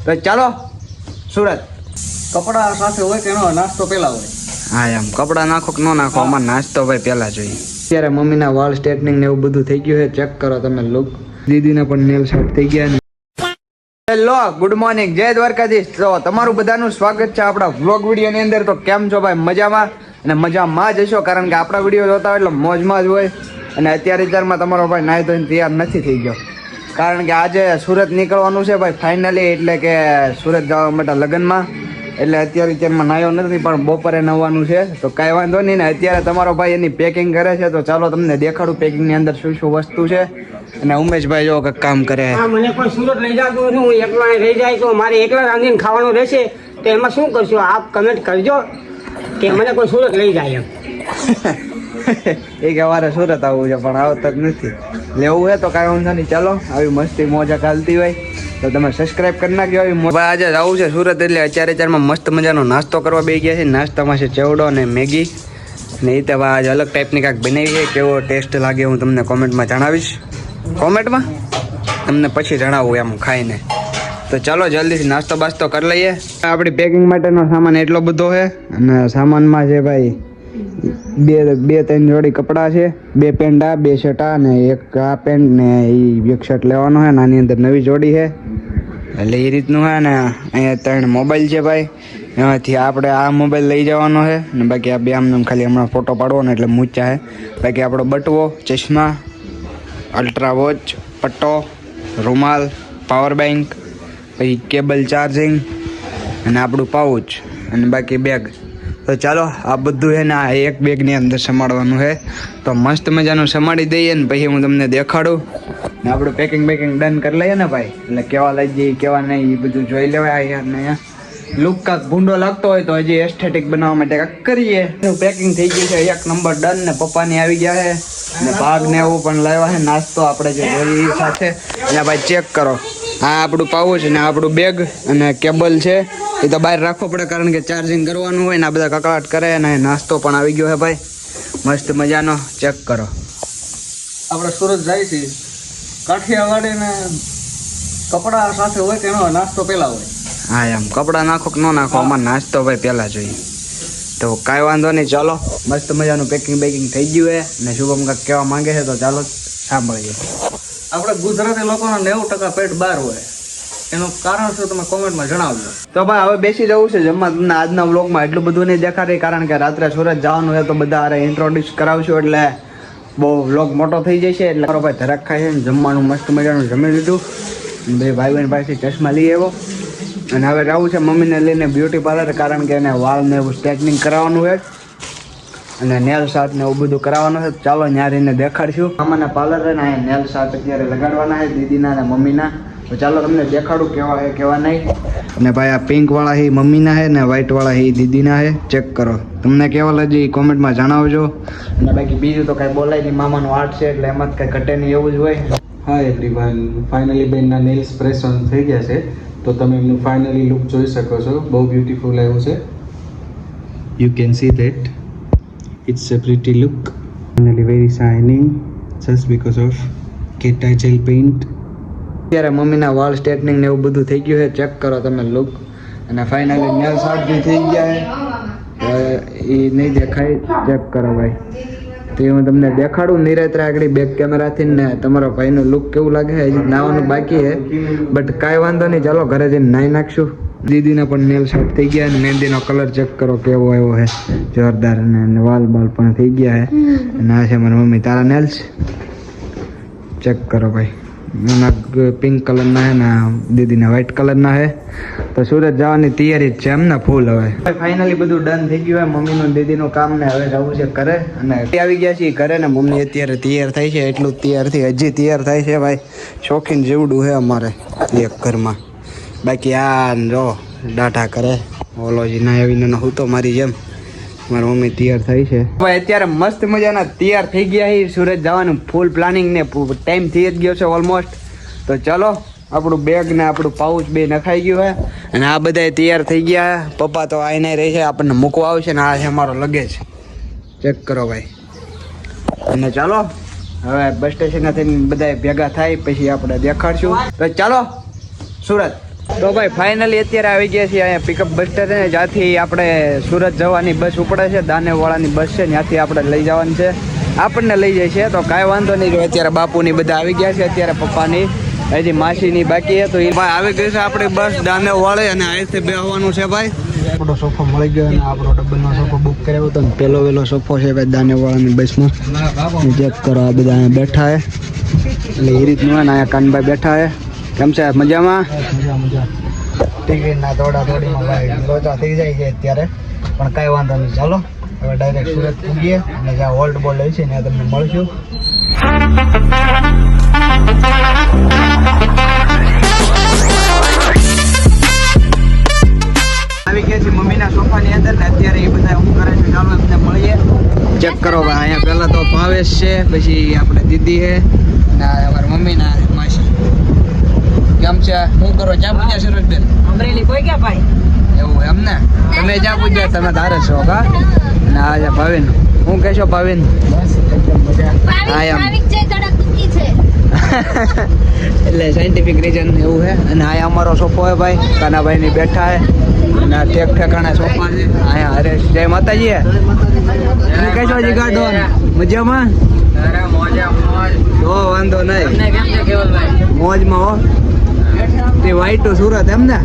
તો ચાલો સુરત. કપડા સાથે હોય કે ન નાસ્તો પેલા હોય? હા એમ કપડાં નાખો કે ન નાખો, અમારે નાસ્તો ભાઈ પહેલા જોઈએ. અત્યારે મમ્મીના વાળ સ્ટ્રેટનિંગ ને એવું બધું થઈ ગયું છે. ચેક કરો તમે લુક. દીદીના પણ નેલ શોર્ટ થઈ ગયા ને. હેલો, ગુડ મોર્નિંગ, જય દ્વારકાધીશ. તો તમારું બધાનું સ્વાગત છે આપણા વ્લોગ વિડીયોની અંદર. તો કેમ છો ભાઈ? મજામાં? અને મજામાં જ હશો, કારણ કે આપણા વિડીયો જોતા હોય એટલે મોજમાં જ હોય. અને અત્યારે વિચારમાં તમારો ભાઈ નાહી ધોઈને તૈયાર નથી થઈ ગયો, કારણ કે આજે સુરત નીકળવાનું છે ભાઈ ફાઇનલી. એટલે કે સુરત જવા માટે લગ્નમાં. એટલે અત્યારે વિચારમાં નાહ્યો નથી, પણ બપોરે નવાનું છે. તો કાંઈ વાંધો નહીં ને. અત્યારે તમારો ભાઈ એની પેકિંગ કરે છે, તો ચાલો તમને દેખાડું પેકિંગની અંદર શું શું વસ્તુ છે. અને ઉમેશભાઈ જો કંઈક કામ કરે. મને કોઈ સુરત લઈ જતો નથી, હું એકલા રહી જાય તો મારે એકલા રાંધીને ખાવાનું રહેશે, તો એમાં શું કરશો આપ કમેન્ટ કરજો કે મને કોઈ સુરત લઈ જાય એમ. એ કે અમારે સુરત આવવું છે પણ આવતા જ નથી. લેવું હોય તો કાંઈ વાંધો નહીં, ચાલો આવી મસ્તી મોજા ચાલતી હોય તો તમે સબસ્ક્રાઇબ કરી નાખજો. આવી આજે આવું છે સુરત, એટલે અત્યારે મસ્ત મજાનો નાસ્તો કરવા બેસી ગયા છે. નાસ્તામાં છે ચેવડો અને મેગી, ને એ તો આજે અલગ ટાઈપની કાંઈક બનાવી છે. કેવો ટેસ્ટ લાગે હું તમને કોમેન્ટમાં જણાવીશ. કોમેન્ટમાં તમને પછી જણાવું એમ ખાઈને. તો ચાલો જલ્દીથી નાસ્તો બાસ્તો કરી લઈએ. આપણી પેકિંગ માટેનો સામાન એટલો બધો છે. અને સામાનમાં છે ભાઈ બે ત્રણ જોડી કપડાં છે, 2 પેન્ડા, 2 શર્ટા અને એક આ પેન્ટ ને એક શર્ટ લેવાનો છે. નાની અંદર નવી જોડી છે, એટલે એ રીતનું છે. ને અહીંયા 3 મોબાઈલ છે ભાઈ, એમાંથી આપણે આ મોબાઈલ લઈ જવાનો છે. ને બાકી આ બે આમ ખાલી હમણાં ફોટો પાડવાનો એટલે મૂચ્યા છે. બાકી આપણો બટવો, ચશ્મા, અલ્ટ્રા વોચ, પટ્ટો, રૂમાલ, પાવર બેંક, પછી કેબલ ચાર્જિંગ અને આપણું પાઉચ અને બાકી બેગ. તો ચાલો આ બધું છે ને આ એક બેગની અંદર સમાડવાનું છે. તો મસ્ત મજાનું સમાડી દઈએ ને પછી હું તમને દેખાડું. ને આપણું પેકિંગ ડન કરી લઈએ ને ભાઈ, એટલે કેવા લઈ જઈએ કેવા નહીં એ બધું જોઈ લેવાય. યાર ને અહીંયા લુક કાંક ભૂંડો લાગતો હોય તો હજી એસ્થેટિક બનાવવા માટે કાંક કરીએ. પેકિંગ થઈ ગયું છે 1 નંબર ડન. ને પપ્પાની આવી ગયા છે ને ભાગ ને એવું પણ લાવ્યા છે. નાસ્તો આપણે જે જોઈએ સાથે. એટલે ભાઈ ચેક કરો, આ આપણું પાઉચ ને આપણું બેગ અને કેબલ છે. એ તો બહાર રાખવો પડે કારણ કે ચાર્જિંગ કરવાનું હોય ને આ બધા કકડાટ કરે. અને નાસ્તો પણ આવી ગયો છે ભાઈ મસ્ત મજાનો. ચેક કરો. આપણે સુરત જાય છે, કાઠિયાવાડી ને કપડા સાથે હોય કે ન નાસ્તો પેલા હોય? હા એમ કપડાં નાખો કે ન નાખો, અમારે નાસ્તો ભાઈ પહેલાં જોઈએ. તો કાંઈ વાંધો નહીં, ચાલો મસ્ત મજાનું પેકિંગ થઈ ગયું છે. અને શુભમ કાંઈક કહેવા માંગે છે તો ચાલો સાંભળીએ. આપણે ગુજરાતી લોકોના 90% પેટ બહાર હોય, એનું કારણ શું તમે કોમેન્ટમાં જણાવજો. તો ભાઈ હવે બેસી જવું છે જમવા. તમને આજના વ્લોગમાં એટલું બધું નહીં દેખાડે, કારણ કે રાત્રે સુરત જવાનું છે તો બધા હારે ઇન્ટ્રોડ્યુસ કરાવશું, એટલે બહુ વ્લોગ મોટો થઈ જશે. એટલે મારો ભાઈ ધરાક ખાય છે ને જમવાનું મસ્ત મજાનું જમી લીધું. બે ભાઈ બહેન પાસેથી ચશ્મા લઈ આવ્યો. અને હવે જવું છે મમ્મીને લઈને બ્યુટી પાર્લર, કારણ કે એને વાળને એવું સ્ટ્રેટનિંગ કરાવવાનું છે અને નેલ આર્ટ ને એવું બધું કરાવવાનું છે. ચાલો ત્યાં રહીને દેખાડશું. મામાના પાર્લર છે ને અહીંયા નેલ આર્ટ અત્યારે લગાડવાના છે દીદીના અને મમ્મીના. તો ચાલો તમને દેખાડું કેવા છે કેવા નહીં. અને ભાઈ આ પિંક વાળા એ મમ્મીના છે ને વ્હાઈટ વાળા એ દીદીના છે. ચેક કરો, તમને કેવા લાગે એ કોમેન્ટમાં જણાવજો. અને બાકી બીજું તો કાંઈ બોલાય નહીં, મામાનું આર્ટ છે એટલે એમાં જ કાંઈ ઘટે નહીં એવું જ હોય. હા એવરીવન, ફાઇનલી બેનના નેલ્સ પ્રેસ ઓન થઈ ગયા છે. તો તમે એમનું ફાઇનલી લુક જોઈ શકો છો. બહુ બ્યુટીફુલ આવ્યું છે. You can see that it's a pretty look. Finally very shining just because of કેટા જેલ પેઇન્ટ. અત્યારે મમ્મીના વાળ સ્ટ્રેટનિંગ ને એવું બધું થઈ ગયું છે. ચેક કરો તમે લુક. અને ફાઇનલી નેલ આર્ટ બી થઈ ગયા છે. એ નહીં દેખાય, ચેક કરો ભાઈ. તો હું તમને દેખાડું નિરાત્રે આગળ બેક કેમેરાથી ને તમારા ભાઈનું લુક કેવું લાગે છે. હજી નાવાનું બાકી છે, બટ કાંઈ વાંધો નહીં, ચાલો ઘરે જઈને નાહી નાખશું. દીદીના પણ નેલ શોર્ટ થઈ ગયા અને મહેંદીનો કલર ચેક કરો કેવો આવ્યો છે, જોરદાર. અને વાલ બાલ પણ થઈ ગયા છે. અને આ છે મારી મમ્મી તારા નેલ્સ. ચેક કરો ભાઈ, એના પિંક કલરના છે ને દીદીના વ્હાઈટ કલરના છે. તો સુરત જવાની તૈયારી જ છે એમને ફૂલ. હવે ફાઇનલી બધું ડન થઈ ગયું હોય મમ્મીનું દીદીનું કામ. ને હવે જવું છે ઘરે. અને આવી ગયા છીએ ઘરે ને મમ્મી અત્યારે તૈયાર થાય છે. એટલું તૈયાર થઈ હજી તૈયાર થાય છે ભાઈ. શોખીન જેવડું છે અમારે એક ઘરમાં. બાકી આ જો ડાટા કરે ઓલો જી ના આવીને હું તો મારી જેમ મારી મમ્મી તૈયાર થઈ છે ભાઈ. અત્યારે મસ્ત મજાના તૈયાર થઈ ગયા છે સુરત જવાનું ફૂલ પ્લાનિંગ ને ટાઈમ થઈ જ ગયો છે ઓલમોસ્ટ. તો ચાલો આપણું બેગ ને આપણું પાઉચ બે નખાઈ ગયું છે. અને આ બધા તૈયાર થઈ ગયા. પપ્પા તો આઈને રહી છે, આપણને મૂકવા આવશે. ને આ છે અમારો લગેજ. ચેક કરો ભાઈ. અને ચાલો હવે બસ સ્ટેશન થઈને બધા ભેગા થાય પછી આપણે દેખાડશું. તો ચાલો સુરત. તો ભાઈ ફાઇનલી અત્યારે આવી ગયા છીએ અહીંયા પિકઅપ બસ સ્ટેશન છે જ્યાંથી આપણે સુરત જવાની બસ ઉપડે છે દાનેવાળાની બસ છે ત્યાંથી આપણે લઈ જવાની છે આપણને લઈ જાય છે તો કાંઈ વાંધો નહીં જો અત્યારે બાપુની બધા આવી ગયા છે અત્યારે પપ્પાની હજી માસીની બાકી છે તો એ ભાઈ આવી ગઈ છે આપણી બસ દાનેવાળે અને અહીંથી બેસવાનું છે ભાઈ આપણો સોફો મળી ગયો અને આપણો ડબલનો સોફો બુક કરાવ્યો હતો પેલો વેલો સોફો છે ભાઈ દાનેવાળાની બસમાં ચેક કરો આ બધા અહીંયા બેઠા છે એટલે એ રીતનું હોય ને અહીંયા કાનભાઈ બેઠા છે કેમ છે મજામાં ટિકિટના દોડા દોડીમાં ભાઈ લોચા થઈ જાય છે અત્યારે પણ કાંઈ વાંધો નહીં ચાલો હવે ડાયરેક્ટ સુરત પૂગીએ અને જ્યાં હોલ્ટ બોલ્ટ હોય છે ત્યાં તમને મળશું આવી ગયા છે મમ્મીના સોફાની અંદર ને અત્યારે એ બધા શું કરે છે ચાલો એમને મળીએ ચેક કરો ભાઈ અહીંયા પહેલા તો ભાવેશ છે પછી આપણે દીદી છે ને અમારા મમ્મીના માસી કેમ છે શું કરો ચા પૂજા સુરજબેન અમરેલી કોઈ ક્યાં ભાઈ એવું એમ ને તમે ચા પૂજા તમે ધારે છો કા ને આજે ભાવિન શું કહેશો ભાવિન હા એમ એટલે સાયન્ટિફિક રીઝન એવું છે અને અહીંયા અમારો સોફો છે ભાઈ કાનાભાઈની બેઠા છે અને આ ઠેક ઠેકાણા સોફા છે અહીંયા હરેશ જય માતાજી શું કહેશો જીગાડો મજામાં હો વાંધો નહીં મોજમાં હો તે વાઈટ તો સુરત એમ ને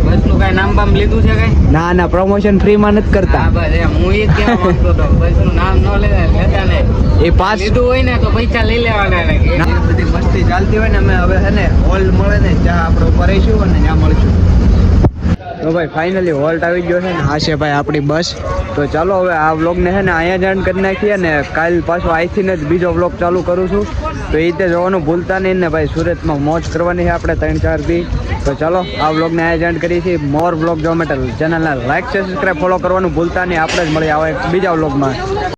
બસનું કાંઈ નામ બામ લીધું છે કઈ ના ના પ્રમોશન ફ્રીમાં નથી કરતા બસ હું એ જ કહેવા માંગતો હતો બસનું નામ ન લેતા ને એ પાસ લીધું હોય ને તો પૈસા લઈ લેવાના ને બધી મસ્તી ચાલતી હોય ને અમે હવે છે ને હોલ મળે ને ત્યાં આપણે ઉપર આવીશું અને ત્યાં મળશું તો ભાઈ ફાઇનલી હોલ્ટ આવી ગયો છે ને આ છે ભાઈ આપણી બસ તો ચાલો હવે આ વ્લોગને છે ને અહીંયા જ એન્ડ કરી નાખીએ ને કાલ પાછો અહીંથી ને જ બીજો વ્લોગ ચાલુ કરું છું તો એ રીતે જોવાનું ભૂલતા નહીં ને ભાઈ સુરતમાં મોજ કરવાની છે આપણે 3-4 દી તો ચાલો આ વ્લોગને અહીંયા જ એન્ડ કરીએ છીએ મોર વ્લોગ જોવા માટે ચેનલને લાઈક સબસ્ક્રાઈબ ફોલો કરવાનું ભૂલતા નહીં આપણે જ મળીએ આવા એક બીજા વ્લોગમાં